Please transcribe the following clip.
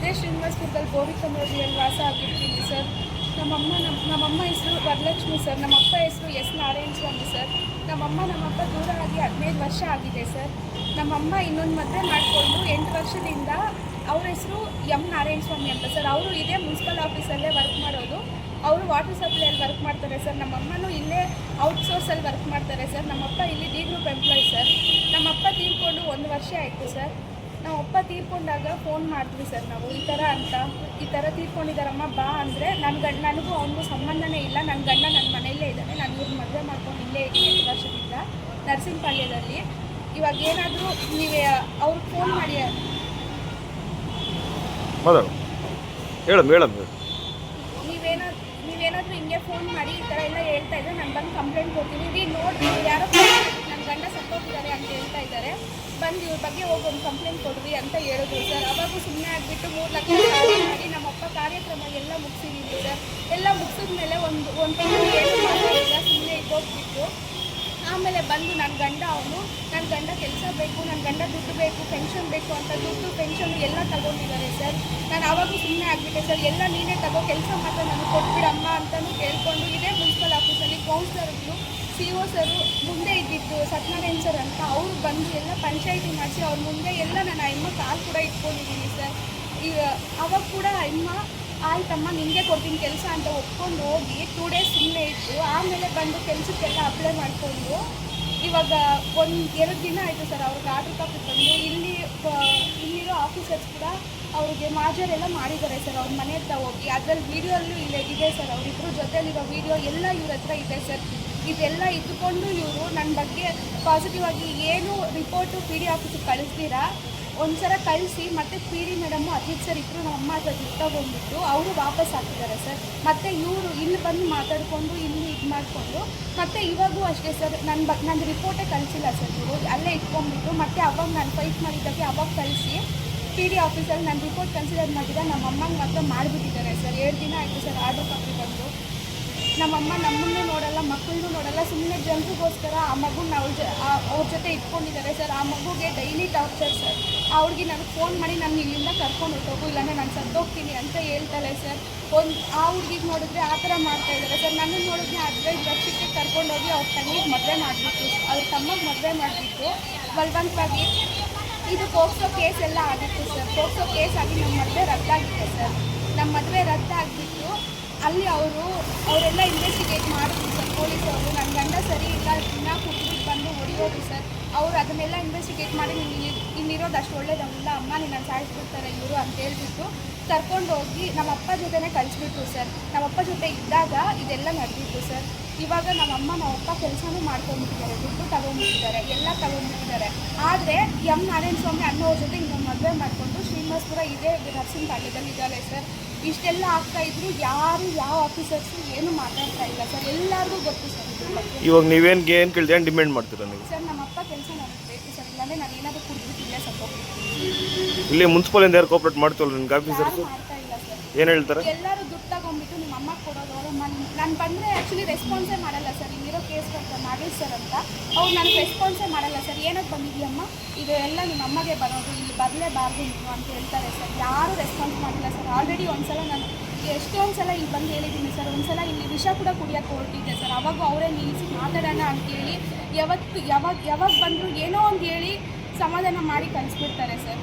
ಇದೇ ಶ್ರೀನಿವಾಸಪುರದಲ್ಲಿ ಗೋವಿಕಮರಡಿಯಲ್ಲಿ ವಾಸ ಆಗಿರ್ತೀನಿ ಸರ್. ನಮ್ಮಮ್ಮ ಹೆಸರು ವರಲಕ್ಷ್ಮಿ ಸರ್. ನಮ್ಮಪ್ಪ ಹೆಸರು ಎಸ್ ನಾರಾಯಣ ಸ್ವಾಮಿ ಸರ್. ನಮ್ಮಪ್ಪ ದೂರ ಆಗಿ 15 ವರ್ಷ ಆಗಿದೆ ಸರ್. ನಮ್ಮಮ್ಮ ಇನ್ನೊಂದು ಮದುವೆ ಮಾಡಿಕೊಂಡು 8 ವರ್ಷದಿಂದ ಅವ್ರ ಹೆಸರು ಎಂ ನಾರಾಯಣ ಸ್ವಾಮಿ ಅಂತ ಸರ್. ಅವರು ಇದೇ ಮುನ್ಸಿಪಲ್ ಆಫೀಸಲ್ಲೇ ವರ್ಕ್ ಮಾಡೋದು. ಅವರು ವಾಟರ್ ಸಪ್ಲೈಯಲ್ಲಿ ವರ್ಕ್ ಮಾಡ್ತಾರೆ ಸರ್. ನಮ್ಮಮ್ಮನೂ ಇಲ್ಲೇ ಔಟ್ಸೋರ್ಸಲ್ಲಿ ವರ್ಕ್ ಮಾಡ್ತಾರೆ ಸರ್. ನಮ್ಮಪ್ಪ ಇಲ್ಲಿ ಡಿ ಗ್ರೂಪ್ ಎಂಪ್ಲಾಯ್ ಸರ್. ನಮ್ಮಪ್ಪ ತೀರ್ಕೊಂಡು 1 ವರ್ಷ ಆಯಿತು ಸರ್. ನಮ್ಮಪ್ಪ ತೀರ್ಕೊಂಡಾಗ ಫೋನ್ ಮಾಡ್ತೀವಿ ಸರ್ ನಾವು, ಈ ಥರ ತೀರ್ಕೊಂಡಿದ್ದಾರಮ್ಮ ಬಾ ಅಂದರೆ ನನಗೂ ಅವನಿಗೂ ಸಂಬಂಧನೇ ಇಲ್ಲ. ನನ್ನ ಗಂಡ ನನ್ನ ಮನೆಯಲ್ಲೇ ಇದ್ದಾನೆ. ನಾನು ಇವ್ರು ಮದುವೆ ಮಾಡ್ಕೊಂಡು ಇಲ್ಲೇ ಇದ್ದೀನಿ 8 ವರ್ಷದಿಂದ ನರಸಿಂಹಪಾಳ್ಯದಲ್ಲಿ. ಇವಾಗ ಏನಾದರೂ ನೀವೇ ಅವ್ರಿಗೆ ಫೋನ್ ಮಾಡಿ ನೀವೇನಾದರೂ ಹಿಂಗೆ ಫೋನ್ ಮಾಡಿ ಈ ಥರ ಎಲ್ಲ ಹೇಳ್ತಾ ಇದ್ದರೆ ನಾನು ಬಂದು ಕಂಪ್ಲೇಂಟ್ ಕೊಡ್ತೀನಿ. ರೀ ನೋಡಿರಿ ಯಾರೋ ನನ್ನ ಗಂಡ ಸತ್ತೋಗಿದ್ದಾರೆ ಅಂತ ಹೇಳ್ತಾ ಇದ್ದಾರೆ, ಬಂದು ಇವ್ರ ಬಗ್ಗೆ ಹೋಗಿ ಒಂದು ಕಂಪ್ಲೇಂಟ್ ಕೊಡ್ರಿ ಅಂತ ಹೇಳಿದ್ರು ಸರ್. ಅವಾಗೂ ಸುಮ್ಮನೆ ಆಗಿಬಿಟ್ಟು 3 ಲಕ್ಷ ಮಾಡಿ ನಮ್ಮಪ್ಪ ಕಾರ್ಯಕ್ರಮ ಎಲ್ಲ ಮುಗಿಸಿದ್ದೀವಿ ಸರ್. ಎಲ್ಲ ಮುಗಿಸಿದ್ಮೇಲೆ ಒಂದು ತಿಂಗಳು ಏನು ಮಾಡಿಲ್ಲ, ಸುಮ್ಮನೆ ಇದ್ದೋಗ್ಬಿಟ್ಟು ಆಮೇಲೆ ಬಂದು ನನ್ನ ಗಂಡ ಕೆಲಸ ಬೇಕು, ನನ್ನ ಗಂಡ ದುಡ್ಡು ಬೇಕು, ಪೆನ್ಷನ್ ಬೇಕು ಅಂತ ದುಡ್ಡು ಪೆನ್ಷನ್ ಎಲ್ಲ ತಗೊಂಡಿದ್ದಾರೆ ಸರ್. ನಾನು ಆವಾಗೂ ಸುಮ್ಮನೆ ಆಗಿಬಿಟ್ಟೆ ಸರ್. ಎಲ್ಲ ನೀನೇ ತಗೋ, ಕೆಲಸ ಮಾತ್ರ ನನಗೆ ಕೊಟ್ಬಿಡಮ್ಮ ಅಂತಲೂ ಕೇಳಿಕೊಂಡು ಇದೇ ಮುನ್ಸಿಪಲ್ ಆಫೀಸಲ್ಲಿ ಕೌನ್ಸಿಲರ್ಗಳು CO ಸರು ಮುಂದೆ ಇದ್ದಿದ್ದು ಸತ್ಯನಾರಾಯಣ ಸರ್ ಅಂತ ಅವರು ಬಂದು ಎಲ್ಲ ಪಂಚಾಯಿತಿ ಮಾಡಿಸಿ ಅವ್ರ ಮುಂದೆ ಎಲ್ಲ ನಾನು ಅಮ್ಮ ಕಾಲು ಕೂಡ ಇಟ್ಕೊಂಡಿದ್ದೀನಿ ಸರ್. ಈಗ ಅವಾಗ ಕೂಡ ಅಮ್ಮ ಆಯ್ತಮ್ಮ ನಿಮಗೆ ಕೊಡ್ತೀನಿ ಕೆಲಸ ಅಂತ ಒಪ್ಕೊಂಡು ಹೋಗಿ 2 ಡೇಸ್ ಸುಮ್ಮನೆ ಇಟ್ಟು ಆಮೇಲೆ ಬಂದು ಕೆಲಸಕ್ಕೆಲ್ಲ ಅಪ್ಲೈ ಮಾಡಿಕೊಂಡು ಇವಾಗ 1-2 ದಿನ ಆಯಿತು ಸರ್. ಅವ್ರಿಗೆ ಆರ್ಡ್ರ್ ಕಾಪಿ ಬಂದು ಇಲ್ಲಿರೋ ಆಫೀಸರ್ಸ್ ಕೂಡ ಅವ್ರಿಗೆ ಮಾಜರೆಲ್ಲ ಮಾಡಿದ್ದಾರೆ ಸರ್. ಅವ್ರ ಮನೆ ಹತ್ರ ಹೋಗಿ ಅದರಲ್ಲಿ ವೀಡಿಯೋಲ್ಲೂ ಇದೆ ಸರ್. ಅವರಿಬ್ಬರು ಜೊತೆಲಿರೋ ವೀಡಿಯೋ ಎಲ್ಲ ಇವ್ರ ಹತ್ರ ಇದೆ ಸರ್. ಇದೆಲ್ಲ ಇದ್ದುಕೊಂಡು ಇವರು ನನ್ನ ಬಗ್ಗೆ ಪಾಸಿಟಿವ್ ಆಗಿ ಏನು ರಿಪೋರ್ಟು PD ಆಫೀಸಿಗೆ ಕಳಿಸ್ತೀರಾ ಒಂದ್ಸಲ ಕಳಿಸಿ ಮತ್ತೆ PD ಮೇಡಮು ಅಜಿತ್ ಸರ್ ಇಬ್ಬರು ನಮ್ಮ ಅಮ್ಮ ಹತ್ರ ದುಡ್ಡು ತಗೊಂಡ್ಬಿಟ್ಟು ಅವರು ವಾಪಸ್ ಹಾಕಿದ್ದಾರೆ ಸರ್. ಮತ್ತು ಇವರು ಇಲ್ಲಿ ಬಂದು ಮಾತಾಡಿಕೊಂಡು ಇಲ್ಲಿ ಇದು ಮಾಡಿಕೊಂಡು ಮತ್ತು ಇವಾಗೂ ಅಷ್ಟೇ ಸರ್. ನನ್ನ ರಿಪೋರ್ಟೇ ಕಳಿಸಿಲ್ಲ ಸರ್. ಇವರು ಅಲ್ಲೇ ಇಟ್ಕೊಂಡ್ಬಿಟ್ಟು ಮತ್ತು ಅವಾಗ ನಾನು ಫೈಟ್ ಮಾಡಿದ್ದಕ್ಕೆ ಅವಾಗ ಕಳಿಸಿ PD ಆಫೀಸಲ್ಲಿ ನನ್ನ ರಿಪೋರ್ಟ್ ಕನ್ಸಿಡರ್ ಮಾಡಿದ್ರೆ ನಮ್ಮ ಅಮ್ಮಂಗೆ ಮಾತ್ರ ಮಾಡಿಬಿಟ್ಟಿದ್ದಾರೆ ಸರ್. 2 ದಿನ ಆಯಿತು ಸರ್ ಆರ್ಡ್ರ್ ಕಾಪಿ ಬಂದು. ನಮ್ಮಮ್ಮ ನಮ್ಮನ್ನೂ ನೋಡಲ್ಲ, ಮಕ್ಕಳನ್ನೂ ನೋಡಲ್ಲ, ಸುಮ್ಮನೆ ಜನರಿಗೋಸ್ಕರ ಆ ಮಗುನ ಅವ್ರ ಜೊತೆ ಇಟ್ಕೊಂಡಿದ್ದಾರೆ ಸರ್. ಆ ಮಗುಗೆ ಡೈಲಿ ಟಾರ್ಚರ್ ಸರ್. ಅವ್ರಿಗೆ ನನಗೆ ಫೋನ್ ಮಾಡಿ ನಾನು ಇಲ್ಲಿಂದ ಕರ್ಕೊಂಡು ಹೊಟ್ಟೋಗು, ಇಲ್ಲಾಂದರೆ ನಾನು ಸತ್ತೋಗ್ತೀನಿ ಅಂತ ಹೇಳ್ತಾಳೆ ಸರ್. ಆ ಹುಡುಗಿಗೆ ನೋಡಿದ್ರೆ ಆ ಥರ ಮಾಡ್ತಾಯಿದ್ದಾರೆ ಸರ್. ನನ್ನನ್ನು ನೋಡಿದ್ರೆ 15 ವರ್ಷಕ್ಕೆ ಕರ್ಕೊಂಡೋಗಿ ಅವ್ರ ತಂಗಿಗೆ ಮದುವೆ ಮಾಡಿಬಿಟ್ಟು ಅವ್ರ ತಮ್ಮಗೆ ಮದುವೆ ಮಾಡಿಬಿಟ್ಟು ಬಲವಂತವಾಗಿ ಇದು ಪೋಕ್ಸೋ ಕೇಸ್ ಎಲ್ಲ ಆಗಿತ್ತು ಸರ್. ಪೋಕ್ಸೋ ಕೇಸ್ ಆಗಿ ನಮ್ಮ ಮದುವೆ ರದ್ದಾಗಿದೆ ಸರ್. ನಮ್ಮ ಮದುವೆ ರದ್ದಾಗಿಬಿಟ್ಟು ಅಲ್ಲಿ ಅವರೆಲ್ಲ ಇನ್ವೆಸ್ಟಿಗೇಟ್ ಮಾಡಿದ್ರು ಸರ್ ಪೊಲೀಸವರು. ನನ್ನ ಗಂಡ ಸರಿ ಇಲ್ಲ, ದಿನ ಕುಟ್ಬಿಟ್ಟು ಬಂದು ಹೊಡಿಯೋದು ಸರ್. ಅವರು ಅದನ್ನೆಲ್ಲ ಇನ್ವೆಸ್ಟಿಗೇಟ್ ಮಾಡಿ ಇಲ್ಲಿರೋದು ಅಷ್ಟು ಒಳ್ಳೇದಲ್ಲ ಅಮ್ಮ, ನಿನ್ನ ಸಾಯಿಸ್ಬಿಡ್ತಾರೆ ಇವರು ಅಂತ ಹೇಳ್ಬಿಟ್ಟು ಕರ್ಕೊಂಡೋಗಿ ನಮ್ಮಪ್ಪ ಜೊತೆನೇ ಕಳಿಸ್ಬಿಟ್ರು ಸರ್. ನಮ್ಮಪ್ಪ ಜೊತೆ ಇದ್ದಾಗ ಇದೆಲ್ಲ ನಡೆದಿತ್ತು ಸರ್. ಇವಾಗ ನಮ್ಮಪ್ಪ ಕೆಲಸನೂ ಮಾಡ್ಕೊಂಡ್ಬಿಟ್ಟಿದ್ದಾರೆ, ದುಡ್ಡು ತಗೊಂಡ್ಬಿಟ್ಟಿದ್ದಾರೆ, ಎಲ್ಲ ತಗೊಂಡ್ಬಿಟ್ಟಿದ್ದಾರೆ. ಆದರೆ ಎಂ ನಾರಾಯಣ ಸ್ವಾಮಿ ಅನ್ನೋರ ಜೊತೆ ಇನ್ನೊಂದು ಮದುವೆ ಮಾಡಿಕೊಂಡು ಶ್ರೀನಿವಾಸಪುರ ಇದೇ ನರಸಿಂಹಪಾಳ್ಯದಲ್ಲಿ ಇದ್ದಾಳೆ ಸರ್. ಇಷ್ಟೆಲ್ಲ ಆಗ್ತಾಯಿದ್ರು ಯಾರು ಯಾವ ಆಫೀಸರ್ಸು ಏನು ಮಾತಾಡ್ತಾ ಇಲ್ಲ ಸರ್. ಎಲ್ಲರಿಗೂ ಗೊತ್ತು ಸರ್. ಇವಾಗ ನೀವೇನು ಕೇಳ್ತೀವಿ ಏನು ಡಿಮ್ಯಾಂಡ್ ಮಾಡ್ತೀರಾ ನೀವು ಸರ್? ನಮ್ಮಪ್ಪ ಕೆಲಸ ನನಗೆ ಬೇಕು ಸರ್. ಇಲ್ಲಾಂದರೆ ನಾನು ಏನಾದರೂ ಕುಡಿದ್ಬಿಟ್ಟು ಇಲ್ಲೇ ಸತ್ತೋಗ್ಬಿಡ್ತೀನಿ. ಇಲ್ಲಿ ಮುನ್ಸಿಪಲ್ ಯಾರು ಕೋಆಪರೇಟ್ ಮಾಡ್ತೀವಲ್ಲ ನಿಮ್ಗೆ ಆಫೀಸರ್ಸ್ ಮಾಡ್ತಾ ಇಲ್ಲ ಸರ್. ಏನು ಹೇಳ್ತಾರೆ? ಎಲ್ಲರೂ ದುಡ್ಡು ತಗೊಂಡ್ಬಿಟ್ಟು ನಿಮ್ಮ ಅಮ್ಮ ಕೊಡೋದು. ನಾನು ಬಂದರೆ ಆ್ಯಕ್ಚುಲಿ ರೆಸ್ಪಾನ್ಸೇ ಮಾಡಲ್ಲ ಸರ್. ಇಲ್ಲಿರೋ ಕೇಸ್ ಬರ್ತಾರೆ ನಾಗೇಶ್ ಸರ್ ಅಂತ, ಅವ್ರು ನನಗೆ ರೆಸ್ಪಾನ್ಸೇ ಮಾಡಲ್ಲ ಸರ್. ಏನಕ್ಕೆ ಬಂದಿದ್ದೀಯಮ್ಮ, ಇದು ಎಲ್ಲ ನಿಮ್ಮ ಅಮ್ಮಗೆ ಬರೋದು, ಇಲ್ಲಿ ಬರಲೇಬಾರ್ದು ನೀವು ಅಂತ ಹೇಳ್ತಾರೆ ಸರ್. ಯಾರೂ ರೆಸ್ಪಾನ್ಸ್ ಮಾಡಿಲ್ಲ ಸರ್. ಆಲ್ರೆಡಿ ಒಂದ್ಸಲ ನಾನು ಎಷ್ಟೊಂದು ಸಲ ಇಲ್ಲಿ ಬಂದು ಹೇಳಿದ್ದೀನಿ ಸರ್. ಒಂದ್ಸಲ ಇಲ್ಲಿ ವಿಷ ಕೂಡ ಕುಡಿಯೋಕ್ಕೆ ಹೊರಟಿದ್ದೆ ಸರ್. ಅವಾಗ ಅವರೇ ನಿಲ್ಲಿಸಿ ಮಾತಾಡೋಣ ಅಂತೇಳಿ ಯಾವಾಗ ಬಂದರೂ ಏನೋ ಒಂದು ಹೇಳಿ ಸಮಾಧಾನ ಮಾಡಿ ಕಳಿಸ್ಬಿಡ್ತಾರೆ ಸರ್.